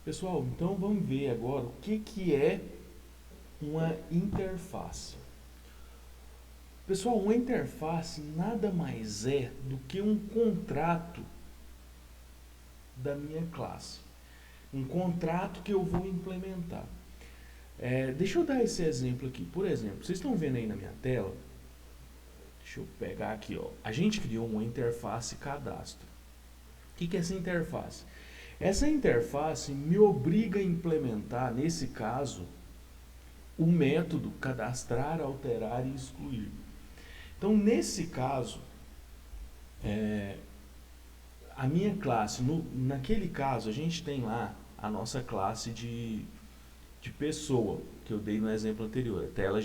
Pessoal, então vamos ver agora o que é uma interface. Pessoal, uma interface nada mais é do que um contrato da minha classe. Um contrato que eu vou implementar. Deixa eu dar esse exemplo aqui. Por exemplo, vocês estão vendo aí na minha tela? Deixa eu pegar aqui, ó. A gente criou uma interface cadastro. O que é essa interface? Essa interface me obriga a implementar, nesse caso, o método cadastrar, alterar e excluir. Então, nesse caso, a minha classe, naquele caso, a gente tem lá a nossa classe de pessoa, que eu dei no exemplo anterior. Até ela,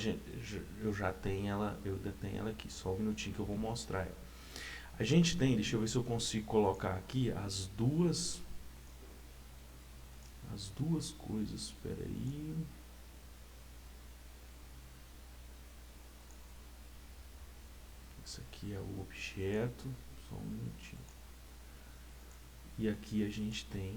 eu já tenho ela aqui, só um minutinho que eu vou mostrar ela. A gente tem, deixa eu ver se eu consigo colocar aqui as duas coisas, espera aí. Esse aqui é o objeto, só um minutinho. E aqui a gente tem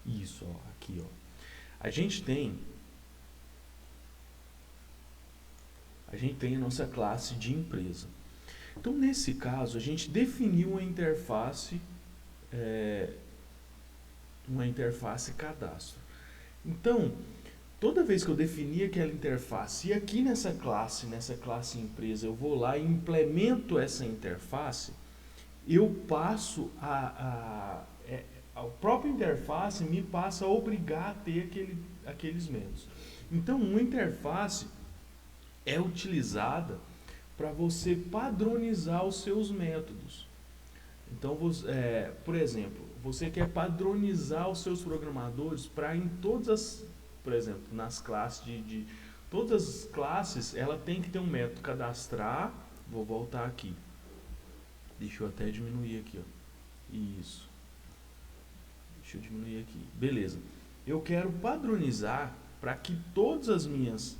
isso, ó, aqui, ó. A gente tem a nossa classe de empresa. Então, nesse caso, a gente definiu uma interface cadastro. Então, toda vez que eu definir aquela interface, e aqui nessa classe empresa, eu vou lá e implemento essa interface, eu passo a própria interface me passa a obrigar a ter aqueles métodos. Então, uma interface é utilizada para você padronizar os seus métodos. Então, por exemplo, você quer padronizar os seus programadores para em todas as, por exemplo, nas classes todas as classes, ela tem que ter um método cadastrar. Vou voltar aqui. Deixa eu até diminuir aqui, ó. Isso. Deixa eu diminuir aqui. Beleza. Eu quero padronizar para que todas as minhas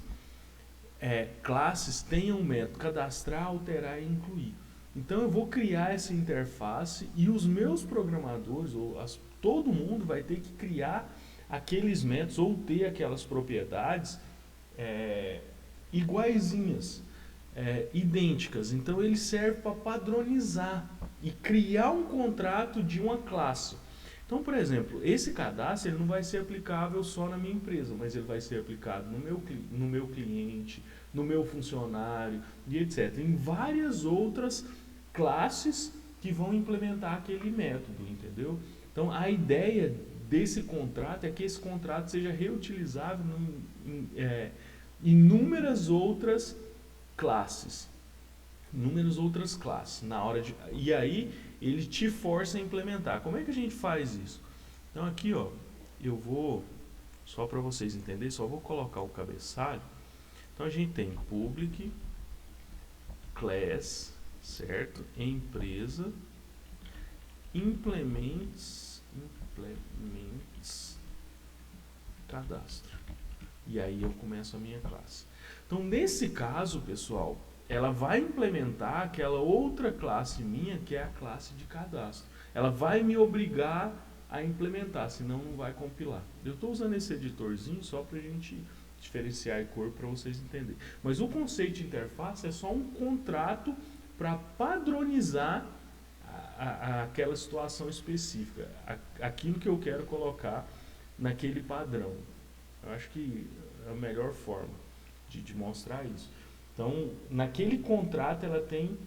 classes tenham um método cadastrar, alterar e incluir. Então eu vou criar essa interface e os meus programadores, todo mundo vai ter que criar aqueles métodos ou ter aquelas propriedades iguaizinhas, idênticas. Então ele serve para padronizar e criar um contrato de uma classe. Então, por exemplo, esse cadastro ele não vai ser aplicável só na minha empresa, mas ele vai ser aplicado no meu cliente, no meu funcionário e etc. Em várias outras classes que vão implementar aquele método, entendeu? Então, a ideia desse contrato é que esse contrato seja reutilizável em inúmeras outras classes. E aí ele te força a implementar. Como é que a gente faz isso? Então aqui, ó, eu vou, só para vocês entenderem, só vou colocar o cabeçalho. Então a gente tem public class, certo? Empresa implements cadastro. E aí eu começo a minha classe. Então nesse caso, pessoal, ela vai implementar aquela outra classe minha, que é a classe de cadastro. Ela vai me obrigar a implementar, senão não vai compilar. Eu estou usando esse editorzinho só para a gente diferenciar a cor para vocês entenderem. Mas o conceito de interface é só um contrato para padronizar aquela situação específica, aquilo que eu quero colocar naquele padrão. Eu acho que é a melhor forma de mostrar isso. Então, naquele contrato ela tem,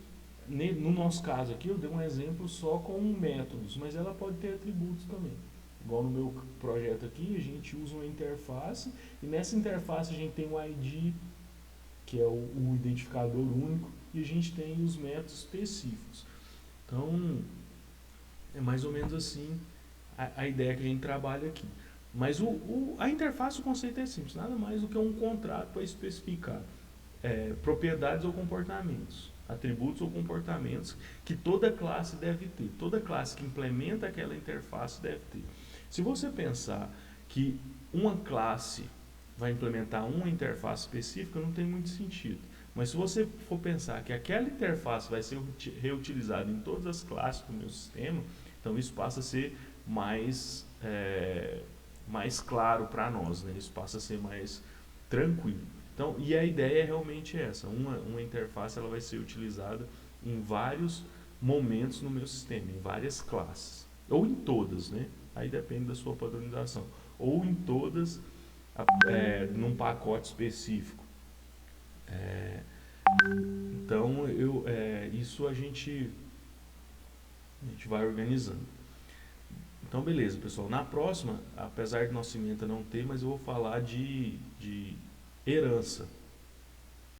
no nosso caso aqui, eu dei um exemplo só com métodos, mas ela pode ter atributos também. Igual no meu projeto aqui, a gente usa uma interface, e nessa interface a gente tem o ID, que é o identificador único, e a gente tem os métodos específicos. Então, é mais ou menos assim a ideia que a gente trabalha aqui. Mas a interface, o conceito é simples, nada mais do que um contrato para especificar propriedades ou comportamentos, atributos ou comportamentos que toda classe deve ter, toda classe que implementa aquela interface deve ter. Se você pensar que uma classe vai implementar uma interface específica, não tem muito sentido. Mas se você for pensar que aquela interface vai ser reutilizada em todas as classes do meu sistema, então isso passa a ser mais claro para nós, né? Isso passa a ser mais tranquilo. Então, e a ideia é realmente essa, uma interface ela vai ser utilizada em vários momentos no meu sistema, em várias classes, ou em todas, né? Aí depende da sua padronização, ou em todas num pacote específico. Então, isso a gente vai organizando. Então, beleza, pessoal. Na próxima, apesar de nossa ementa não ter, mas eu vou falar de herança.